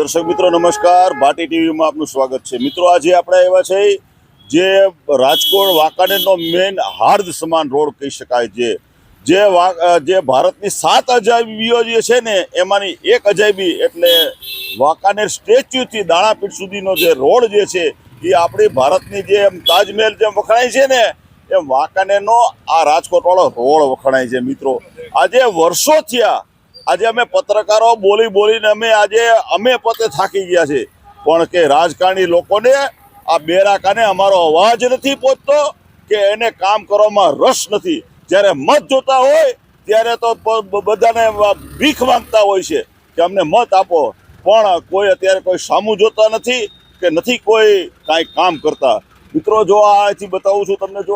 દર્શક મિત્રો નમસ્કાર, ભાટી ટીવીમાં આપનું સ્વાગત છે। મિત્રો આજે આપણે આવ્યા છે જે રાજકોટ વાંકાનેરનો મેન હાર્દ સમાન રોડ કહી શકાય છે, જે ભારતની 7 અજાયબીઓ જે છે ને એમાંની એક અજાયબી એટલે વાંકાનેર સ્ટેચ્યુથી દાણાપીઠ સુધીનો જે રોડ જે છે એ આપણી ભારતની જે તાજમહેલ જેમ વખણાય છે ને એમ વાંકાનેરનો આ રાજકોટવાળો રોડ વખણાય છે। મિત્રો આજે વર્ષો થયા, આજે અમે પત્રકારો બોલીને અમે પોતે થાકી ગયા છે, પણ કે રાજકારણી લોકોને આ બેરાકાને અમારો અવાજ નથી પહોંચતો કે એને કામ કરવામાં રસ નથી। જ્યારે મત જોતા હોય ત્યારે તો બધાને ભીખ માંગતા હોય છે કે અમને મત આપો, પણ કોઈ અત્યારે કોઈ સામું જોતા નથી કે નથી કોઈ કાંઈ કામ કરતા। મિત્રો જો આથી બતાવું છું તમને, જો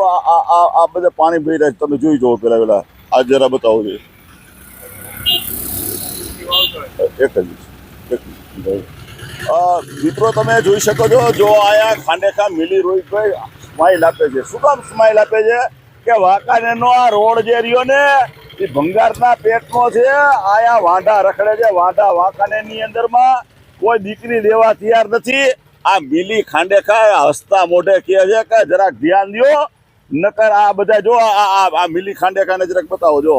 આ બધા પાણી ભરી રહ્યા છે, તમે જોઈ જુઓ પેલા આ જરા બતાવું છું। મિત્રો તમે જોઈ શકો છો, જો આયા ખાંડેખા મિલી રોહિતભાઈ સ્માઇલ આપે છે। શું કામ સ્માઇલ આપે છે કે વાંકાનેરનો આ રોડ જે રહ્યો ને એ ભંગારના પેટનો છે। આયા વાંઢા રખડે છે, વાંઢા વાંકાનેરની અંદરમાં કોઈ દીકરી લેવા તૈયાર નથી। આ મિલી ખાંડેખા હસતા મોઢે કહે છે કે જરાક ધ્યાન દો, નકર આ બધા જો આ મિલી ખાંડેખાને જરાક બતાવો। જો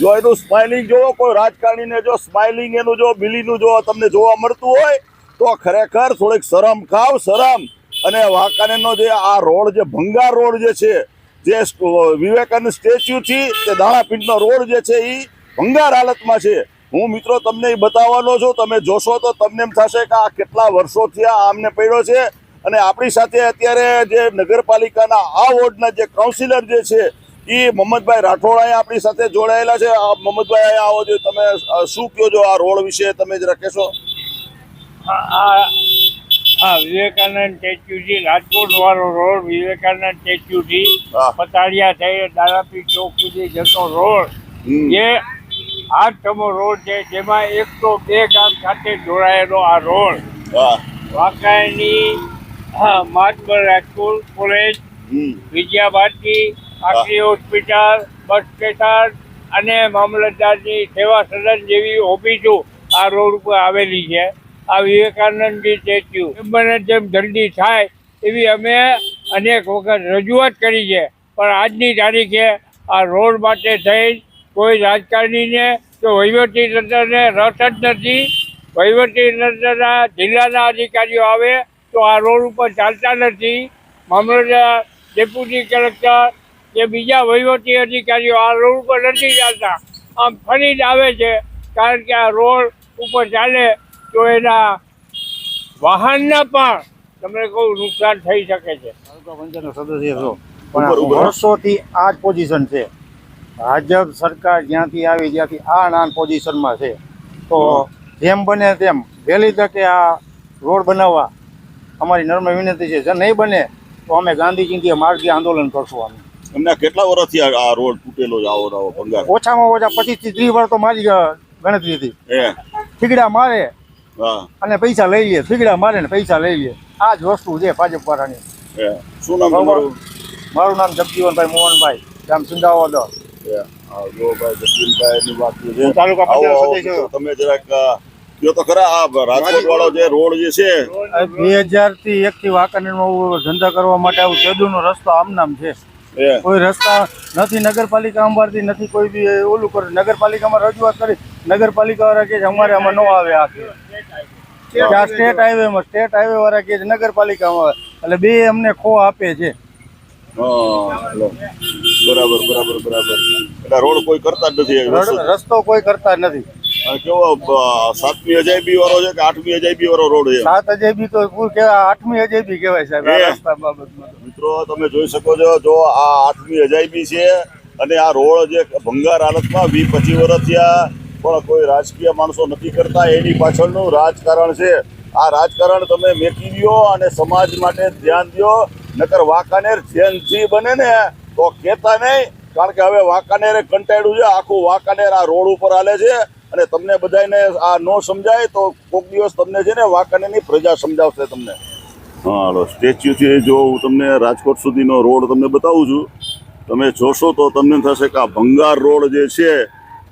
જો એનું સ્માઇલિંગ જોવો, કોઈ રાજકારણીને જો સ્માઇલિંગ એનું જો મિલીનું જો તમને જોવા મળતું હોય તો ખરેખર થોડીક શરમ ખાવ, શરમ। અને વાંકાનેરનો જે આ રોડ જે ભંગાર રોડ જે છે, જે વિવેકાનંદ સ્ટેચ્યુથી તે દાણાપીઠનો રોડ જે છે એ ભંગાર હાલતમાં છે। હું મિત્રો તમને એ બતાવવાનો છું, તમે જોશો તો તમને એમ થશે કે આ કેટલા વર્ષોથી આ આમને પડ્યો છે। અને આપણી સાથે અત્યારે જે નગરપાલિકાના આ વોર્ડના જે કાઉન્સિલર જે છે એ મોહમ્મદભાઈ રાઠોડ અહીંયા આપણી સાથે જોડાયેલા છે। મોહમ્મદભાઈ અહીંયા આવો છો, તમે શું કહો છો આ રોડ વિશે, તમે જરા કહેશો? વિવેકાનંદ સ્ટેચ્યુથી રાજકોટ વાળો રોડ, વિવેકાનંદ સ્ટેચ્યુથી પતાળિયા થઈ દાણાપીઠ ચોક સુધી જતો રોડ, જે આઠમો રોડ છે, જેમાં 102 ગામ સાથે જોડાયેલો આ રોડ વાંકાનેરની મહાત્મા રાજકોટ કોલેજ, વિદ્યા ભારતી, આખરી હોસ્પિટલ, બસ સ્ટેશન અને મામલતદારની સેવા સદન જેવી ઓફિસો આ રોડ ઉપર આવેલી છે। આ વિવેકાનંદજી સ્ટેચ્યુ બને જેમ જલ્દી થાય એવી અમે અનેક વખત રજૂઆત કરી છે, પણ આજની તારીખે આ રોડ માટે થઈ કોઈ રાજકારણીને કે વહીવટીતંત્રને રસ જ નથી। વહીવટીતંત્રના જિલ્લાના અધિકારીઓ આવે તો આ રોડ ઉપર ચાલતા નથી। મામલતદાર, ડેપ્યુટી કલેક્ટર કે બીજા વહીવટી અધિકારીઓ આ રોડ ઉપર નથી ચાલતા, આમ ફરી જ આવે છે, કારણ કે આ રોડ ઉપર ચાલે તો એના વાહનના પણ તમને કહું નુકસાન થઈ શકે છે। તાલુકા પંચાયતનો સદસ્ય છો, પણ વર્ષોથી આ જ પોઝિશન છે। ભાજપ સરકાર જ્યાંથી આવી ત્યાંથી આ નાન પોઝિશનમાં છે, તો જેમ બને તેમ વહેલી તકે આ રોડ બનાવવા અમારી નમ્ર વિનંતી છે। જો નહીં બને તો અમે ગાંધીજીથી માર્ગી આંદોલન કરશું। અમે એમને કેટલા વર્ષથી આ રોડ તૂટેલો જ આવો ભંગાર? ઓછામાં ઓછા 25 થી 30 વર્ષ તો મારી ગણતરી હતી। ઠીકડા મારે અને પૈસા લઈ લે, ઠીકડા મારે ને પૈસા લઈ લે, આ જ વસ્તુ છે ભાજપ વાળાની। શું નામ તમારું? મારું નામ જગજીવનભાઈ મોહનભાઈ, ગામ સિંધાવદર। તાલુકા પંચાયત સદસ્ય। તમે જરાક કયો તો ખરા આ રાજકોટ વાળો જે રોડ જે છે 2001 થી વાંકાનેરમાં ધંધા કરવા માટે આવું કેદુનો રસ્તો આમનામ છે। કોઈ રસ્તા નથી, નગરપાલિકા અંબારથી નથી, કોઈ બી ઓલું કરે। નગરપાલિકામાં રજૂઆત કરી, નગરપાલિકા વાળા કે આમારે આમાં ન આવે। આ સ્ટેટ હાઈવે વાળા કે નગરપાલિકામાં આવે, એટલે બે અમને ખો આપે છે। બરાબર એટલે રોડ કોઈ કરતા જ નથી, રસ્તો કોઈ કરતા નથી। કેવો 7મી અજાયબી વાળો છે કે 8મી અજાયબી વાળો રોડ છે? 7 અજાયબી તો કેવાય, 8મી અજાયબી કહેવાય સાહેબ આ રસ્તા બાબતમાં। મિત્રો તમે જોઈ શકો છો, જો આ 8મી અજાયબી છે અને આ રોડ જે ભંગાર હાલતમાં 20-25 વર્ષ થયા, પણ કોઈ રાજકીય માણસો નથી કરતા। એની પાછળનું રાજકારણ છે। આ રાજકારણ તમે મેકી દો અને સમાજ માટે ધ્યાન દો, નકર વાંકાનેર જેનથી બને ને તો કહેતા નહીં, કારણ કે હવે વાંકાનેરે કંટાળ્યું છે, આખું વાંકાનેર આ રોડ ઉપર હાલે છે। અને તમને બધાને આ ન સમજાય તો કોઈક દિવસ તમને છે ને વાંકાનેરની પ્રજા સમજાવશે તમને। હાલો, સ્ટેચ્યુથી જો હું તમને રાજકોટ સુધીનો રોડ તમને બતાવું છું, તમે જોશો તો તમને થશે કે આ ભંગાર રોડ જે છે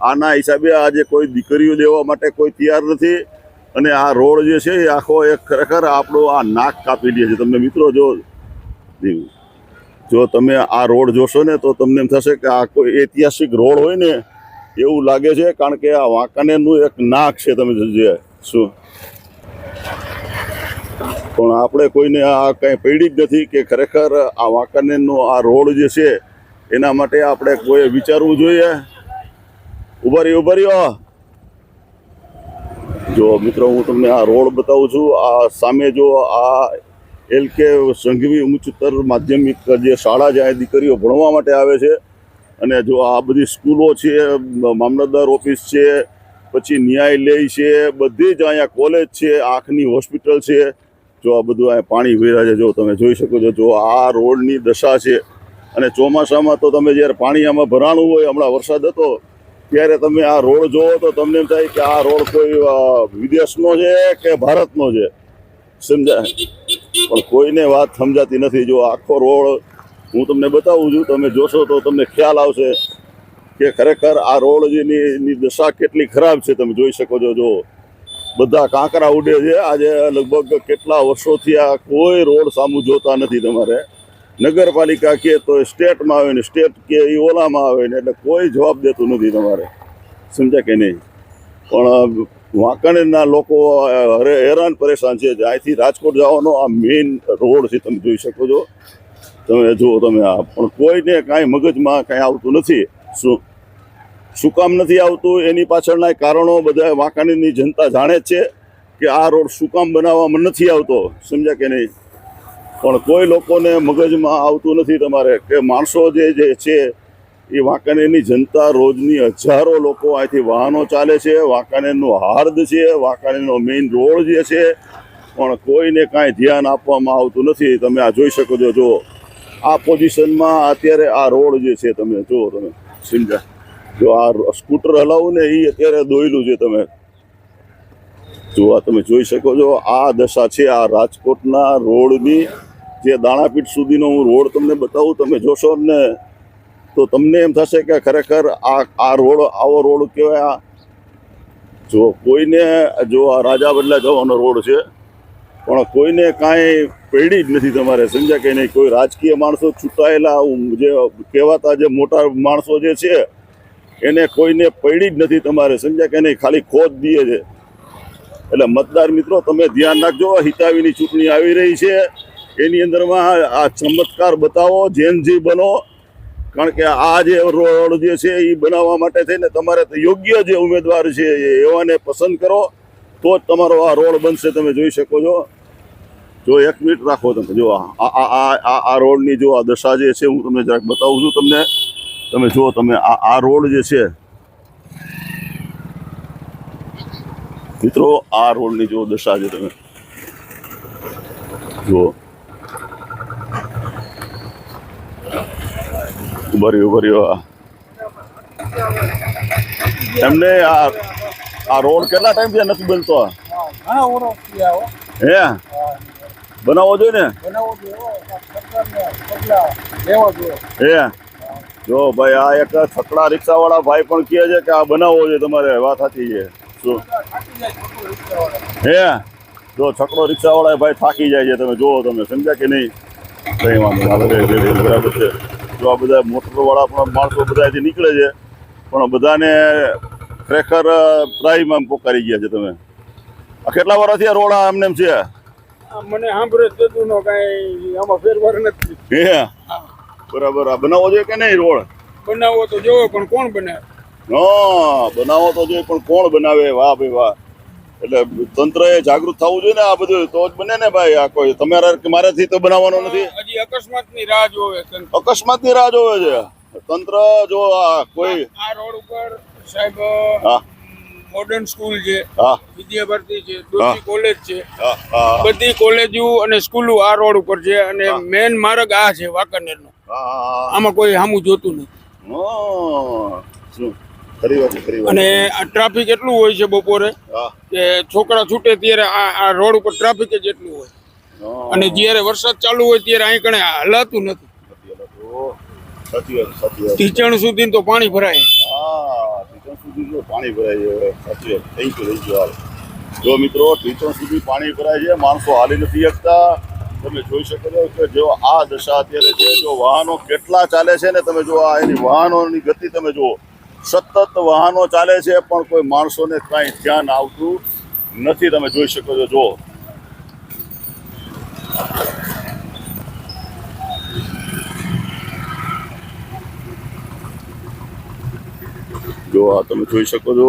આના હિસાબે આજે કોઈ દીકરીઓ લેવા માટે કોઈ તૈયાર નથી। અને આ રોડ જે છે એ આખો એક ખરેખર આપણો આ નાક કાપી લે છે. તમને મિત્રો જો તમે આ રોડ જોશો ને તો તમને એમ થશે કે આ કોઈ ઐતિહાસિક રોડ હોય ને એવું લાગે છે, કારણ કે આ વાંકાનેરનું એક નાક છે. તમે જે શું પણ આપણે કોઈને આ કંઈ પડી જ નથી કે ખરેખર આ વાંકાનેરનો આ રોડ જે છે એના માટે આપણે કોઈ વિચારવું જોઈએ. ઉભા રહ્યો. જો મિત્રો હું તમને આ રોડ બતાવું છું. આ સામે જો આ LK સંઘવી ઉચ્ચતર માધ્યમિક જે શાળા જ્યાં દીકરીઓ ભણવા માટે આવે છે, અને જો આ બધી સ્કૂલો છે, મામલતદાર ઓફિસ છે, પછી ન્યાયાલય છે, બધી જ અહીંયા કોલેજ છે, આંખની હોસ્પિટલ છે. જો આ બધું અહીંયા પાણી વહેરા છે, જો તમે જોઈ શકો છો. જો આ રોડની દશા છે, અને ચોમાસામાં તો તમે જ્યારે પાણી આમાં ભરાણું હોય, હમણાં વરસાદ હતો ત્યારે તમે આ રોડ જોવો તો તમને એમ થાય કે આ રોડ કોઈ વિદેશનો છે કે ભારતનો છે, સમજાય? પણ કોઈને વાત સમજાતી નથી. જો આખો રોડ હું તમને બતાવું છું, તમે જોશો તો તમને ખ્યાલ આવશે કે ખરેખર આ રોડ જેની દશા કેટલી ખરાબ છે. તમે જોઈ શકો છો. જો બધા કાંકરા ઉડે છે. આજે લગભગ કેટલા વર્ષોથી આ કોઈ રોડ સામું જોતા નથી. તમારે નગરપાલિકા કહે તો સ્ટેટમાં આવે ને, સ્ટેટ કે એ ઓલામાં આવે ને, એટલે કોઈ જવાબ દેતું નથી. તમારે સમજ્યા કે નહીં? પણ વાંકાનેરના લોકો હેરાન પરેશાન છે. અહીંથી રાજકોટ જવાનો આ મેઇન રોડ છે, તમે જોઈ શકો છો. તમે જુઓ તમે આ, પણ કોઈને કાંઈ મગજમાં કાંઈ આવતું નથી. શું કામ નથી આવતું એની પાછળના કારણો બધા વાંકાનેરની જનતા જાણે જ છે કે આ રોડ શું કામ બનાવવામાં નથી આવતો, સમજ્યા કે નહીં? પણ કોઈ લોકોને મગજમાં આવતું નથી તમારે કે માણસો જે છે એ વાંકાનેરની જનતા રોજની હજારો લોકો અહીંથી વાહનો ચાલે છે. વાંકાનેરનું હાર્દ છે, વાંકાનેરનો મેઇન રોડ જે છે, પણ કોઈને કાંઈ ધ્યાન આપવામાં આવતું નથી. તમે આ જોઈ શકો છો. જો આ પોઝિશનમાં અત્યારે આ રોડ જે છે, તમે જુઓ, તમે સમજ્યા? જો આ સ્કૂટર હલાવું ને એ અત્યારે દોયલું છે. તમે જો આ તમે જોઈ શકો છો. આ દશા છે આ રાજકોટના રોડની. જે દાણાપીઠ સુધીનો હું રોડ તમને બતાવું, તમે જોશો ને તો તમને એમ થશે કે ખરેખર આ રોડ આવો રોડ કહેવાય. જો કોઈને જો આ રાજા બદલા જવાનો રોડ છે, પણ કોઈને કાંઈ પડી જ નથી. તમારે સમજ્યા કે નહીં? કોઈ રાજકીય માણસો છૂટાયેલા જે કહેવાતા જે મોટા માણસો જે છે એને કોઈને પડી જ નથી. તમારે સમજ્યા કે નહીં? ખાલી ખોદ દે છે. એટલે મતદાર મિત્રો તમે ધ્યાન રાખજો. હિતાવીની ચૂંટણી આવી રહી છે, એની અંદરમાં આ ચમત્કાર બતાવો, જેનજી બનો. કારણ કે આ જે રોડ જે છે એ બનાવવા માટે થઈને તમારે યોગ્ય જે ઉમેદવાર છે એવાને પસંદ કરો, તો જ તમારો આ રોડ બનશે. તમે જોઈ શકો છો. જો 1 મિનિટ રાખો તમે. જો આ રોડની જો આ દશા જે છે હું તમને જરાક બતાવું છું તમને. તમે જુઓ, તમે આ રોડ જે છે મિત્રો, આ રોડની જો દશા છે, તમે જુઓ. ઉભા રહ્યો. એમને આ રોડ કેટલા ટાઈમથી નથી બનતો? હે, બનાવવો જોઈએ ને. હે, જો ભાઈ આ એક છકડા રિક્ષાવાળા ભાઈ પણ કહે છે કે આ બનાવવો જોઈએ. તમારે વાત સાચી છે. શું હે? જો છકડો રિક્ષાવાળા ભાઈ થાકી જાય છે. તમે જુઓ, તમે સમજ્યા કે નહીં? કંઈ વાંધો બરાબર છે. જો આ બધા મોટરવાળા પણ માણસો બધા નીકળે છે, પણ બધાને ખરેખર પ્રાઈમાં પોકારી ગયા છે. તમે આ કેટલા વર્ષથી આ રોડ એમને એમ છે? મને સાંભળે તેનો કાંઈ આમાં ફેરફાર નથી. હે, બરાબર. આ બનાવવો જોઈએ કે નહીં રોડ? બનાવવો તો જોવો, પણ કોણ બનાવે? હા, બનાવો તો જોઈએ, પણ કોણ બનાવે? વાહ ભાઈ વાહ. એટલે તંત્રએ જાગૃત થવું જોઈએ ને. આ બધું તો જ બને ને ભાઈ. આ કોઈ તમારા મારાથી તો બનાવવાનો નથી. હજી અકસ્માતની રાહ જોવે. અકસ્માતની રાહ જોવે છે તંત્ર. જો આ કોઈ આ રોડ ઉપર સાહેબ હા મોડર્ન સ્કૂલ છે, હા વિદ્યાભારતી છે, દોશી કોલેજ છે, હા બધી કોલેજો અને સ્કૂલો આ રોડ ઉપર છે. અને મેન માર્ગ આ છે વાંકાનેરનો. આમાં કોઈ સામું જોતું નથી. શું ખરી વાત છે, ખરી વાત. અને આ ટ્રાફિક એટલું હોય છે બપોરે કે છોકરા છૂટે ત્યારે આ રોડ ઉપર ટ્રાફિક જ એટલું હોય. અને જ્યારે વરસાદ ચાલુ હોય ત્યારે અહીં કણે હલાતું નથી. ટીચણ સુધી તો પાણી ભરાય. પાણી ભરાય. સાચી વાત. Thank you. જો મિત્રો ટીચર સુધી પાણી ભરાય છે, માણસો હાલી નથી શકતા. તમે જોઈ શકો છો કે જો આ દશા અત્યારે છે, જો વાહનો કેટલા ચાલે છે ને તમે જો આ એની વાહનોની ગતિ તમે જુઓ, સતત વાહનો ચાલે છે પણ કોઈ માણસોને કાંઈ ધ્યાન આવતું નથી. તમે જોઈ શકો છો જો આ તમે જોઈ શકો છો.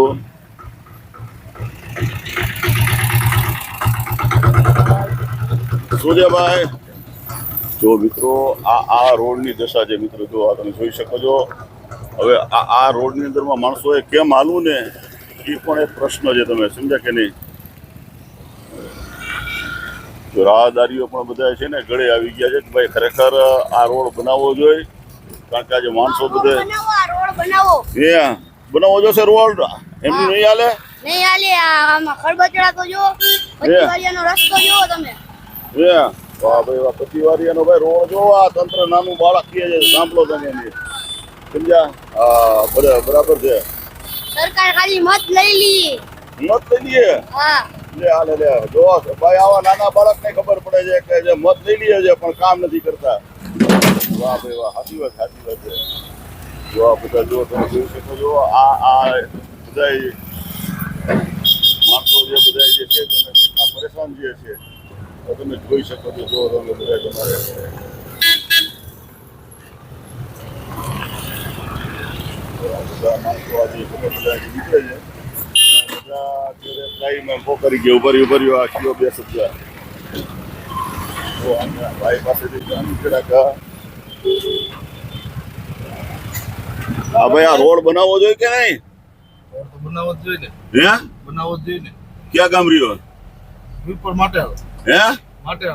સૂર્યભાઈ જો મિત્રો આ રોડની દશા છે મિત્રો, જો આ તમે જોઈ શકો છો. હવે આ રોડની અંદરમાં માણસોએ કેમ હાલવું ને એ પણ એક પ્રશ્ન છે. તમે સમજ્યા કે નહીં? જો રાહદારીઓ પણ બધા છે ને ગળે આવી ગયા છે કે ભાઈ ખરેખર આ રોડ બનાવવો જોઈએ, કારણ કે આજે માણસો બધે બનાવવો જોશે રોડ. એમ નહીં હાલે, નહીં હાલે. આમાં ખરબચડા તો જો, પચીવાડિયાનો રસ્તો જોવો તમે. વાહ ભાઈ વાહ, પચીવાડિયાનો ભાઈ રોડ જો. આ તંત્ર નાનું બાળક કહે છે, સાંભળો તમે એની. સમજ્યા? હા બરાબર છે. સરકાર ખાલી મત લઈ લી. મત લઈ લઈએ. હા લે હાલે લે જો ભાઈ, આવા નાના બાળકને ખબર પડે છે કે જે મત લઈ લઈએ છે પણ કામ નથી કરતા. વાહ ભાઈ વાહ, સાચી વાત છે. જો આ બધા જો તમે જોઈ શકો છો, આ બધા માણસો જે બધા જે છે તમે કેટલા પરેશાન જે છે તમે જોઈ શકો છો. જો તમે બધા તમારે બધા માણસો આજે બધા નીકળે છે, બધા અત્યારે ટ્રાઈમાં પોકરી ગયા ઉભર્યું આ કિલો 2 રૂપિયા. તો અહીંયા ભાઈ પાસેથી જાણી કેડા હા ભાઈ, આ રોડ બનાવવો જોઈએ કે નહીં? બનાવવો જ જોઈએ ને. હે બનાવવો જ જોઈએ ને. ક્યાં ગામ રહ્યો? વીરપર માટે હે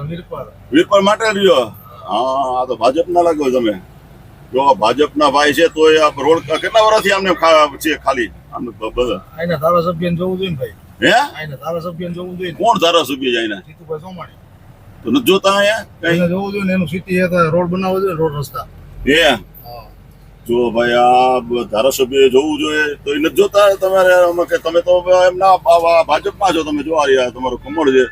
વીરપર વીરપર માટે રહ્યો. હા આ તો ભાજપના લાગો તમે. જો ભાજપના ભાઈ છે તો એ રોડ કેટલા વર્ષથી આમને છે ખાલી આમને બધા? આના ધારાસભ્યને જોવું જોઈએ ને ભાઈ. હે આના ધારાસભ્યને જોવું જોઈએ. કોણ ધારાસભ્ય જાય ને? જીતુભાઈ સોમાણી. તો નથી જોતા અહીંયા કઈ? એને જોવું જોઈએ ને, એનું સિટી રોડ બનાવવો જોઈએ, રોડ રસ્તા. હે જો ભાઈ આ ધારાસભ્ય જોવું જોઈએ તો એ નથી જોતા તમારે કે તમે તો એમના ભાજપમાં છો. તમે જોવા રહ્યા તમારું કમળ છે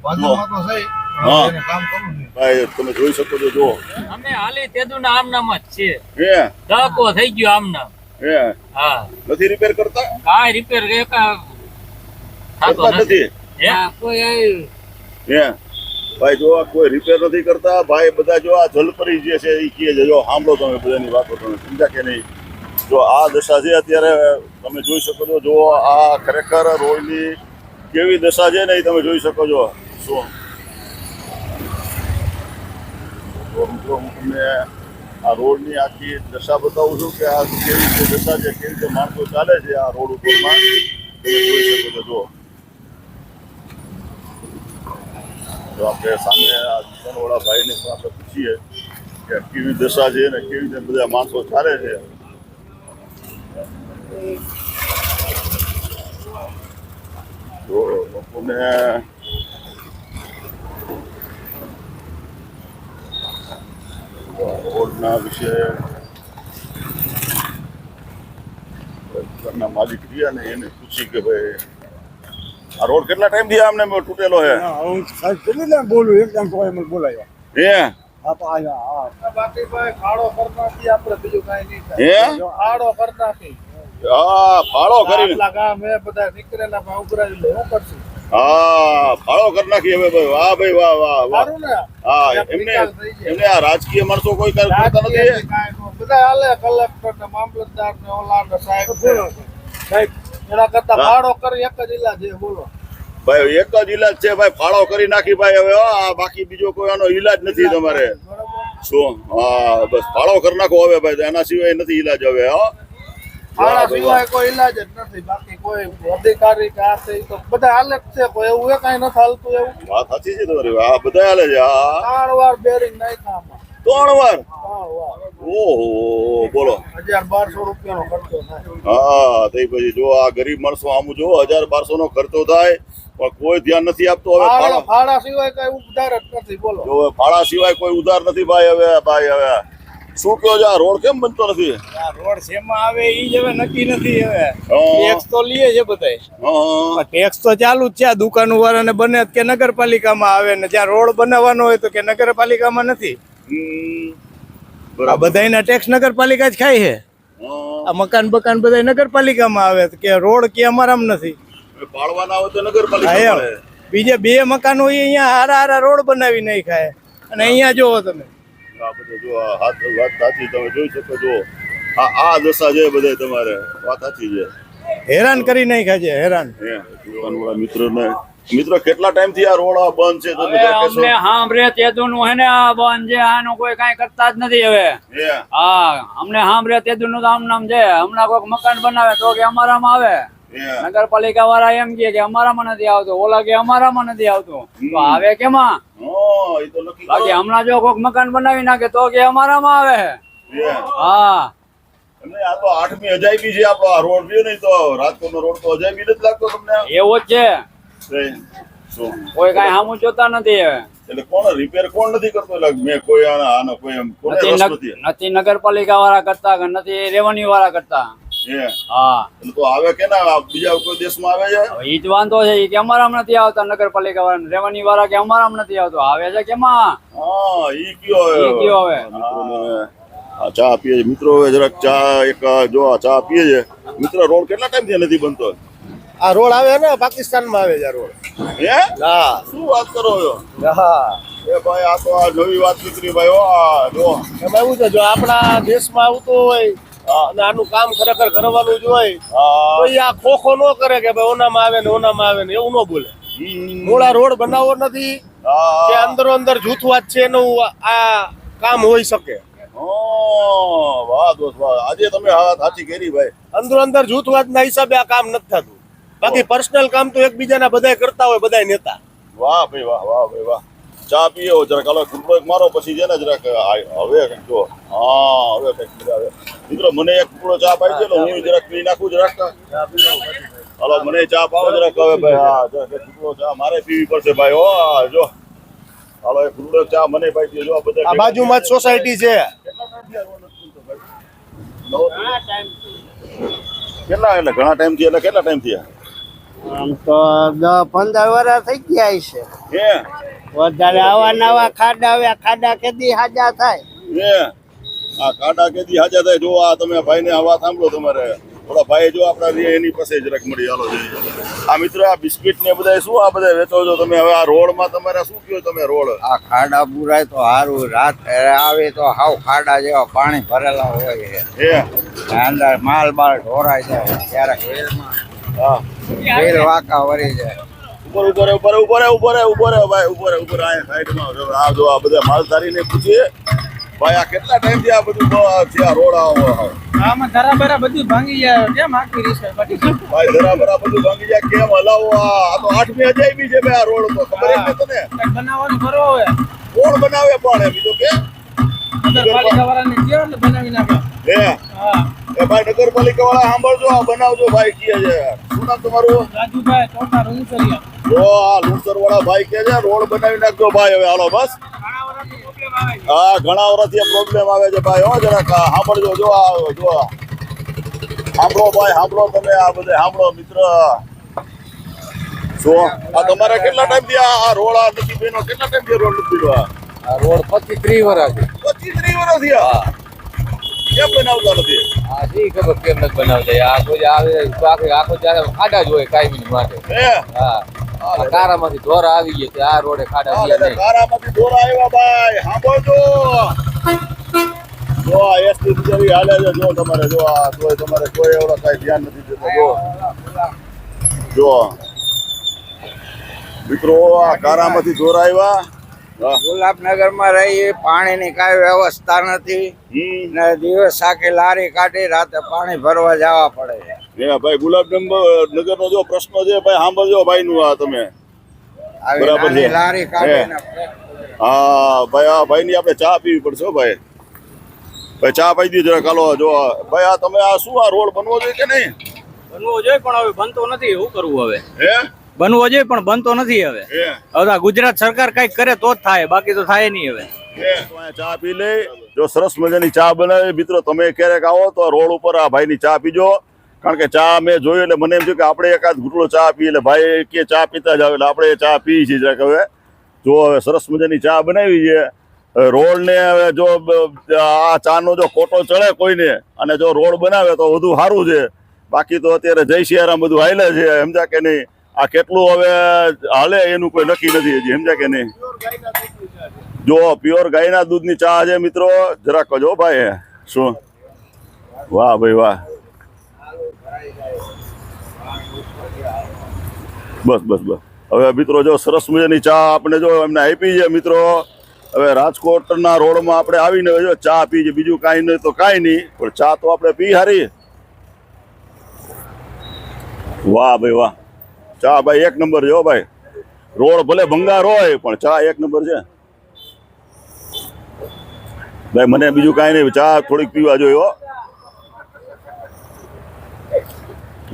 ભાજપમાં તો સહી, હા. એને કામ કરવું જોઈએ. ભાઈ તમે જોઈ શકો છો. જો અમે હાલી તેદુના આમ નામ જ છે. હે ધક્કો થઈ ગયો આમ નામ. હે હા નથી રિપેર કરતા? કાંઈ રિપેર કરતા નથી. કોઈ આવ્યું હે ભાઈ જો આ કોઈ રિપેર નથી કરતા. ભાઈ બધા જો આ જલપરી જે છે એ કહે છે. જો સાંભળો તમે બધાની વાતો, તમે સમજ્યા કે નહીં? જો આ દશા છે અત્યારે તમે જોઈ શકો છો. જો આ ખરેખર રોડની કેવી દશા છે ને એ તમે જોઈ શકો છો. શું મિત્રો હું તમને આ રોડની આખી દશા બતાવું છું કે આ કેવી રીતે દશા છે, કેવી રીતે માણસો ચાલે છે આ રોડ ઉપરમાં. તમે જોઈ શકો છો. તો આપણે સામે આ દુકાનવાળા ભાઈને પણ આપણે પૂછીએ કે કેવી દશા છે ને કેવી રીતે બધા માણસો ચાલે છે. તો લોકોને રોડના વિશે ઘરના માલિક રહ્યા ને એને પૂછી કે ભાઈ આ રોડ કેટલા ટાઈમ થી આમને તૂટેલો છે? હું કેટલી બોલું એકદમ કોઈ મને બોલાયો. હે બાકી ભાઈ ખાડો કરતા આપણે બીજું કાંઈ નહીં હે થાય. આડો કરતા હા ફાળો કરી ગામ એ બધા નીકળેલા ભાવ ઉઘરાવી લે. શું કરશું? હા ફાળો કરી નાખી હવે ભાઈ. વાહ ભાઈ વાહ વાહ વાહ. સારું ને. હા એમને આ રાજકીય માણસો કોઈ કરતા નથી. બધા હાલે કલેક્ટર ને મામલતદાર ને ઓલા ને સાહેબ એના કરતા ભાડો કરી એક જ ઈલાજ છે. બોલો ભાઈ એક જ ઈલાજ છે ભાઈ, ફાળો કરી નાખી ભાઈ હવે. આ બાકી બીજો કોઈ આનો ઈલાજ નથી તમારે. શું? હા બસ ફાળો કરી નાખો હવે ભાઈ, એના સિવાય નથી ઈલાજ હવે. આના સિવાય કોઈ ઈલાજ જ નથી. બાકી કોઈ અધિકારી કે આ છે તો બધા હાલે જ છે. કોઈ એવું એ કાંઈ નથી હાલતું એવું. વાત સાચી છે તમારી. આ બધા હાલે છે. હા 3 વાર બેરિંગ નાખ્યા આમાં. 3 વાર? 3 વાર. ઓહો બોલો. 1200 રૂપિયાનો ખર્ચો થાય. હા તો પછી જો આ ગરીબ માણસો આમ જો 1200 નો ખર્ચો થાય પણ કોઈ ધ્યાન નથી આપતો. હવે ભાડા સિવાય કઈ ઉધાર જ નથી. બોલો જો ફાળા સિવાય કોઈ ઉધાર નથી ભાઈ. હવે ભાઈ હવે શું કહો છો, આ રોડ કેમ બનતો નથી? આ રોડ શેમાં આવે ઈ જ હવે નક્કી નથી. હવે હા. ટેક્સ તો લઈએ છે બધાય, હા, ટેક્સ તો ચાલુ જ છે. આ દુકાનો વાળાને બને કે નગરપાલિકામાં આવે ને જ્યાં રોડ બનાવવાનો હોય તો કે નગરપાલિકામાં નથી. હમ. આ બરાબર. બધાયના ટેક્સ નગરપાલિકા જ ખાય છે. હા. આ મકાન બકાન બધા નગરપાલિકામાં આવે તો કે રોડ કે અમારામાં નથી. પાડવાના હોય તો નગરપાલિકા હા, મળે. એમ. બીજે 2 મકાનો હોય અહીંયા હારા રોડ બનાવી નહીં ખાય અને અહીંયા જોવો તમે આ બધું જો આ હાથ વાત સાચી, તમે જોઈ શકો છો. આ દશા છે બધે તમારે, વાત સાચી છે. હેરાન કરી નાખ્યા છે, હેરાન. દુકાનવાળા મિત્રો કેટલા ટાઈમ થી આ રોડ આ બંધ છે? તમે હવે કહેશો? અમને સાંભળે તેદુનું હે ને આ બંધ છે, આનું કોઈ કાંઈ કરતા જ નથી હવે. હે? હા, અમને સાંભળે તેદુનું તો આમ નામ છે. હમણાં કોઈક મકાન બનાવે તો કે અમારામાં આવે, હે? નગરપાલિકા વાળા એમ કે અમારામાં નથી આવતું, ઓલા કે અમારામાં નથી આવતું, તો આવે કેમાં? હા, એ તો નક્કી કરો. બાકી હમણાં જો કોઈક મકાન બનાવી નાખે તો કે અમારામાં આવે. હે? હા, એમને આ તો 8મી અજાયબી છે આપણો આ રોડ રહ્યો નહીં તો રાજકોટનો રોડ તો અજાયબી નથી લાગતો તમને? એવું જ છે. શું કોઈ કાંઈ સામું જોતા નથી હવે. એટલે કોણ રિપેર કોણ નથી કરતો? એટલે મેં કોઈ આનો કોઈ એમ કોને રસ નથી. નથી નગરપાલિકા વાળા કરતા કે નથી રેવન્યુ વાળા કરતા. હે? હા, એટલે તો આવે કે ના બીજા કોઈ દેશમાં આવે છે? હવે ઈ જ વાંધો છે. ઈ કે અમારામાં નથી આવતા નગરપાલિકા વાળા, રેવન્યુ વાળા કે અમારામાં નથી આવતું, આવે છે કેમાં? હા, ઈ કયો ઈ કયો હવે. મિત્રોને આ ચા પીએ છે. મિત્રો હવે જરાક ચા એક જો આ ચા પીએ છે. મિત્રો રોડ કેટલા ટાઈમ થી નથી બનતો? આ રોડ આવે ને પાકિસ્તાનમાં આવે છે આ રોડ. હે? હા, શું વાત કરો છો? હા. એ ભાઈ આ તો આ નવી વાત નીકળી ભાઈ. હો આ જો એમાં એવું છે, જો આપણા દેશમાં આવતું હોય અને આનું કામ ખરેખર કરવાનું જ હોય તો ઈ આ ખોખો ન કરે કે ભાઈ ઓનામાં આવે ને ઓનામાં આવે ને એવું ન બોલે. મૂળા રોડ બનાવવો નથી કે અંદરો અંદર જૂથવાદ છે એનું આ કામ હોઈ શકે. વાહ દોસ્ત વાહ, આજે તમે આ સાચી કરી ભાઈ. અંદરો અંદર જૂથવાદના હિસાબે આ કામ નથી થતું. બાકી પર્સનલ કામ તો એકબીજાના બધાય કરતા હોય, બધાય નેતા. વાહ ભાઈ વાહ, વાહ ભાઈ વાહ. ચા પીઓ જરાક, હાલો ગુંડો એક મારો પછી છે ને જરાક હવે કંઈક જો. હા, હવે કંઈક મજા આવે. મિત્રો મને એક ટુકડો ચા પાઈ દો, હું જરાક પી નાખું જરાક. હાલો મને ચા પાવો જરાક હવે ભાઈ. હા જરાક એક ટુકડો ચા મારે પીવી પડશે ભાઈ. હો આ જો હાલો એક ટુકડો ચા મને પાઈ દો. જો આ બધા આ બાજુમાં જ સોસાયટી છે. કેટલા એટલે ઘણા ટાઈમ થી, એટલે કેટલા ટાઈમ થયા? આમ તો 10-15 વર્ષ થઈ ગયા છે. હે? વધારે આવા નવા ખાડા આવે, ખાડા કેદી હાજા થાય. હે? આ કાડા કેદી હાજા થાય? જો આ તમે ભાઈ ને આ વાત સાંભળો. તમારે થોડા ભાઈ જો આપડા રે એની પાસે જરાક મળી. હાલો જઈએ. આ મિત્રો આ બિસ્કિટ ને બધા શું આ બધા વેચો છો તમે? હવે આ રોડ માં તમારે શું કયો તમે? રોડ આ ખાડા બુરાય તો સારું, રાત આવે તો હાવ ખાડા જેવા પાણી ભરેલા હોય છે. હે? અંદર માલ બાલ ઢોરાય જાય, ક્યારેક વેલમાં હા, વેલ વાંકા વળી જાય. ઉપર ઉપર ઉપર ઉપર ઉપર ભાઈ ઉપર ઉપર આ સાઈડ માં આ જો આ બધા માલધારી ને પૂછીએ ભાઈ આ કેટલા ટાઈમ થી આ બધું છે આ રોડ આવો? આમાં ધરાબરા બધું ભાંગી જાય, કેમ આખી રીસે બધી ભાઈ ધરાબરા બધું ભાંગી જાય કેમ હલાવો? આ તો 8મી અજાયબી છે ભાઈ આ રોડ તો. ખબર જ નથી તને? કંઈક બનાવવાનું કરો હવે. કોણ બનાવે પણ એમ બીજું કે? નગરપાલિકા વાળાને કહો એટલે બનાવી નાખે. હે? હા, એ ભાઈ નગરપાલિકા વાળા સાંભળજો, આ બનાવજો ભાઈ કહે છે. શું નામ તમારું? રાજુભાઈ ચોટા રૂંસરિયા. જો આ લુણસર વાળા ભાઈ કહે છે રોડ બનાવી નાખજો ભાઈ. હવે હાલો બસ. ઘણા વર્ષથી પ્રોબ્લેમ આવે છે. હા ઘણા વર્ષથી પ્રોબ્લેમ આવે છે ભાઈ. હો જરાક સાંભળજો. જો આ જો સાંભળો ભાઈ, સાંભળો તમે આ બધે સાંભળો મિત્ર. શું આ તમારે કેટલા ટાઈમ થી આ રોડ આ નથી બન્યો? કેટલા ટાઈમ થી રોડ નથી બન્યો? આ રોડ 25-30 વર્ષ છે. 25-30 વર્ષ થયા. કેમ બનાવતા નથી? આ શી ખબર કેમ નથી બનાવતા. આ કોઈ આવે આખો જ્યારે ખાડા જ હોય કાયમી માટે. હે? હા, આ કારામાંથી ઢોરા આવી ગયા છે. આ રોડે ખાડા હા, ગયા નહીં. કારામાંથી દોરા આવ્યા ભાઈ. સાંભળજો. જો આ એસટી બિચારી હાલે છે. જો તમારે જો આ તોય તમારે કોઈ એવડો કઈ ધ્યાન નથી દેતો. જો મિત્રો આ કારામાંથી દોરા આવ્યા. ગુલાબનગર માં રહીએ, પાણીની કાંઈ વ્યવસ્થા નથી ને દિવસ આખી લારી કાઢી રાતે પાણી ભરવા જવા પડે છે. હે ભાઈ ગુલાબનગર નો જો પ્રશ્ન છે ભાઈ, સાંભળજો ભાઈ નું આ તમે. આવી બરાબર છે. નાની લારી કાઢીને હા ભાઈ આ ભાઈ ની આપણે ચા પીવી પડશે. હો ભાઈ ભાઈ ચા પાઈ દી જરા. કાલો જો ભાઈ આ તમે આ શું આ રોડ બનવો જોઈએ કે નહીં? બનવો જોઈએ પણ હવે બનતો નથી. શું કરવું હવે? હે? બનવો જોઈએ પણ બનતો નથી હવે. હે? હવે ગુજરાત સરકાર કઈક કરે તો જ થાય, બાકી તો થાય નહીં હવે. ચા પી લે. જો સરસ મજાની ચા બનાવી મિત્રો, તમે ક્યારેક આવો તો રોડ ઉપર આ ભાઈની ચા પીજો. કારણ કે ચા મેં જોયું એટલે મને એમ થયું કે આપણે એકાદ ઘૂંટડો ચા પીએ. એટલે ભાઈ કે ચા પીતા જાવ એટલે આપણે ચા પી છીએ જરાક. હવે જો હવે સરસ મજાની ચા બનાવી છે. રોડ ને હવે જો આ ચાનો જો કોટો ચડે કોઈને અને જો રોડ બનાવે તો વધુ સારું છે. બાકી તો અત્યારે જય સિયારામ બધું હાલે છે, સમજા કે નહીં. આ કેટલું હવે હાલે એનું કોઈ નક્કી નથી હજી, સમજા કે નહીં. જો પ્યોર ગાયના દૂધની ચા છે મિત્રો, જરાક કજો ભાઈ. શું વાહ ભાઈ વાહ. બસ બસ બસ. હવે મિત્રો જો સરસ મજાની ચા આપણે જો એમને આપી છે મિત્રો. હવે રાજકોટના રોડમાં આપણે આવીને જો ચા પી છે, બીજું કાંઈ નહીં તો કાંઈ નહીં, પણ ચા તો આપણે પી હારી. વાહ ભાઈ વાહ. ચા ભાઈ એક નંબર છે હો ભાઈ. રોડ ભલે ભંગાર હોય પણ ચા એક નંબર છે ભાઈ. મને બીજું કાંઈ નહીં, ચા થોડીક પીવા જોઈએ હો.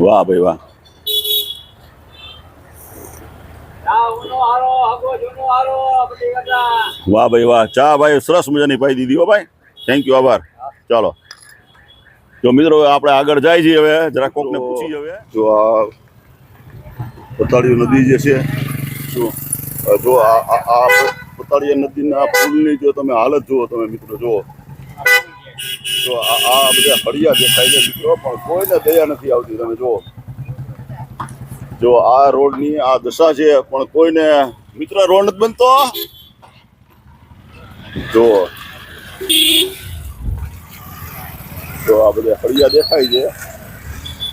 વાહ ભાઈ વાહ. વાહ ભાઈ વાહ. ચા ભાઈ સરસ મજાની પાઈ દીધી હો ભાઈ. થેન્ક યુ, આભાર. ચાલો જો મિત્રો આપણે આગળ જાય છીએ. હવે જરા કોકને પૂછી હવે જો આ પતાળિયું નદી જે છે, શું જો આ પતાળિયા નદીના પુલની જો તમે હાલત જુઓ તમે મિત્રો, જુઓ જો આ બધા હળિયા દેખાય છે મિત્રો, પણ કોઈને દયા નથી આવતી. તમે જુઓ જો આ રોડની આ દશા છે, પણ કોઈને મિત્ર રોડ નથી બનતો. જો આ બધા હળિયા દેખાય છે,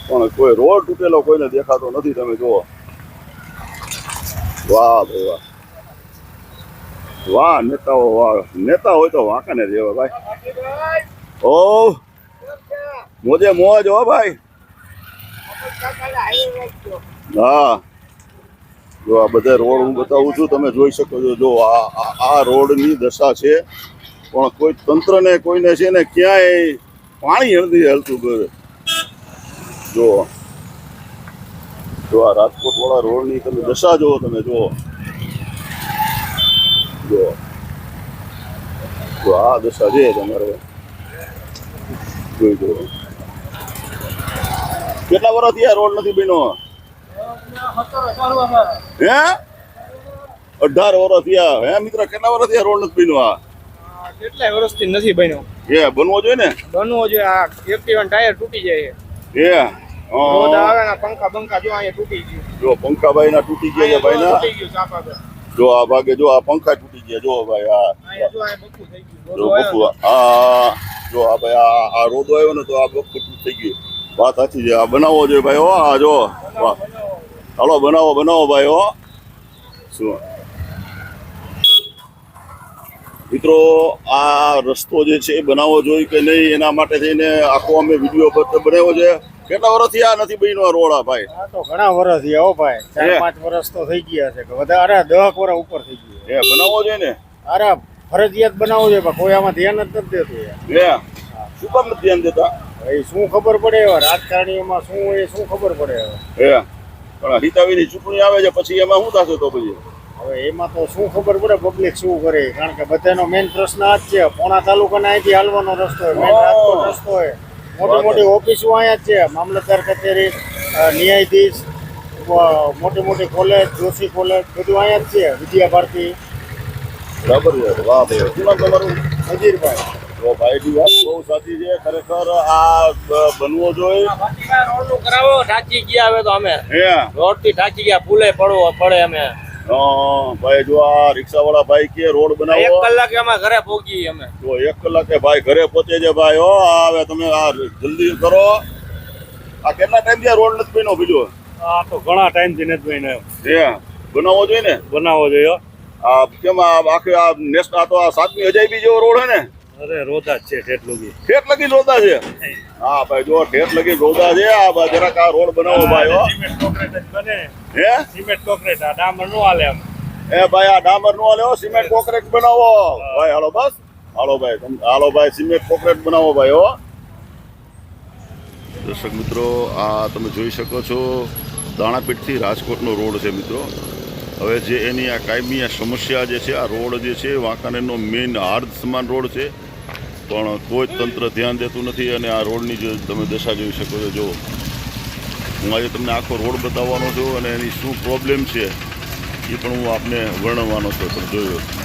પણ કોઈ રોડ તૂટેલો કોઈને દેખાતો નથી. તમે જુઓ. વાહ ભાઈ વાહ. વાહ નેતાઓ, વાહ નેતા હોય તો વાંકાને રહેવા ભાઈ. ઓ મોજે મોજ હો ભાઈ. હા જો આ બધા રોડ હું બતાવું છું, તમે જોઈ શકો છો. જો આ રોડની દશા છે, પણ કોઈ તંત્રને કોઈને છે ને ક્યાંય પાણી નથી હલતું. જો આ રાજકોટ વાળા રોડની તમે દશા જુઓ. તમે જુઓ જો આ દશા છે તમારે. જોઈ જુઓ કેટલા વર્ષથી આ રોડ નથી બન્યો. હે 18 વર્ષ થયા. હે મિત્ર કેટલા વર્ષથી આ રોડ નથી બન્યો. આ કેટલાય વર્ષથી નથી બન્યો. એ બનવો જોઈએ ને. બનવો જોઈએ. આ એક્ટિવા ટાયર તૂટી જાય. રોડ આવે ને પંખા બંખા જો અહીંયા તૂટી ગયું. જો પંખા ભાઈ ના તૂટી ગયા છે ભાઈ ના. તૂટી ગયું ચાપા પર. જો આ ભાગે જો આ પંખા તૂટી ગયા. જો ભાઈ અહીંયા જો અહીંયા બકુ થઈ ગયું. જો બકુ આ જો આ ભાઈ આ રોડ આવ્યો ને તો આ બકુ થઈ ગયું. વાત સાચી છે. આ બનાવવો જોઈએ ભાઈ. હો આ જો વાહ. હાલો બનાવો ભાઈ. હો શું મિત્રો આ રસ્તો જે છે એ બનાવવો જોઈએ કે નહીં, એના માટે થઈને આખો અમે વિડીયો બનાવ્યો છે. કેટલા વર્ષથી આ નથી બન્યો આ રોડ. આ ભાઈ આ તો ઘણા વર્ષ થયા હો ભાઈ. 4-5 વર્ષ તો થઈ ગયા છે કે વધારે. 10 વર્ષ ઉપર થઈ ગયા. એ બનાવવો જોઈએ ને. અરે ફરજિયાત બનાવવું જોઈએ, પણ કોઈ આમાં ધ્યાન જ નથી દેતું. શું કામ નથી ધ્યાન દેતા? ભાઈ શું ખબર પડે હવે રાજકારણીઓમાં શું હોય, શું ખબર પડે હવે. પણ હિતાવીની ચૂંટણી આવે છે પછી એમાં શું થશે તો પછી? હવે એમાં તો શું ખબર પડે પબ્લિક શું કરે. કારણ કે બધાનો મેઇન પ્રશ્ન આ જ છે. પોણા તાલુકાના અહીંથી હાલવાનો રસ્તો હોય, મેઇન રાજકોટ રસ્તો હોય. મોટી મોટી ઓફિસો અહીંયા જ છે. મામલતદાર કચેરી, ન્યાયાધીશ, મોટી મોટી કોલેજ, જોશી કોલેજ બધું અહીંયા જ છે. વિદ્યા ભારતી. બરાબર છે. વાહ ભાઈ. શું નામ તમારું? નજીરભાઈ. તો ભાઈની વાત બહુ સાચી છે. ખરેખર આ બનવો જોઈએ. રોડ નું કરાવો. ઠાકી ગયા હવે તો અમે. હે રોડ થી ઠાકી ગયા. પુલે પડે અમે. ભાઈ જો આ રિક્ષા વાળા ભાઈ કે રોડ બનાવો. 1 કલાકે અમે ઘરે પહોંચી. અમે જો 1 કલાકે ભાઈ ઘરે પહોંચે છે ભાઈ. હો હવે તમે આ જલ્દી કરો. આ કેટલા ટાઈમ થી રોડ નથી બન્યો? બીજો આ તો ઘણા ટાઈમથી નથી બન્યો. બનાવવો જોઈએ ને. બનાવવો જોઈએ. આ કેમ આખે આ નેક્સ્ટ આ તો આ 7મી અજાયબી જેવો રોડ હે ને. અરે રોદા જ છે ઠેઠ લગી. ઠેઠ લગી રોદા છે. હા ભાઈ જો ઠેઠ લગી રોદા છે. આ જરાક આ રોડ બનાવો ભાઈ. હો સિમેન્ટ કોન્ક્રીટ જ બને. હે સિમેન્ટ કોન્ક્રીટ. આ ડામર નો હાલે આમ. એ ભાઈ આ ડામર નો હાલે. સિમેન્ટ કોન્ક્રીટ બનાવો ભાઈ. હાલો બસ. હાલો ભાઈ સિમેન્ટ કોન્ક્રીટ બનાવો ભાઈ. હો દર્શક મિત્રો આ તમે જોઈ શકો છો દાણાપીઠથી રાજકોટનો રોડ છે મિત્રો. હવે જે એની આ કાયમી આ સમસ્યા જે છે, આ રોડ જે છે વાંકાનેરનો મેઇન હાર્દ સમાન રોડ છે, પણ કોઈ તંત્ર ધ્યાન દેતું નથી. અને આ રોડની જે તમે દશા જોઈ શકો છો, જો હું આજે તમને આખો રોડ બતાવવાનો છું અને એની શું પ્રોબ્લેમ છે એ પણ હું આપને વર્ણવવાનો છું. તમે જોયો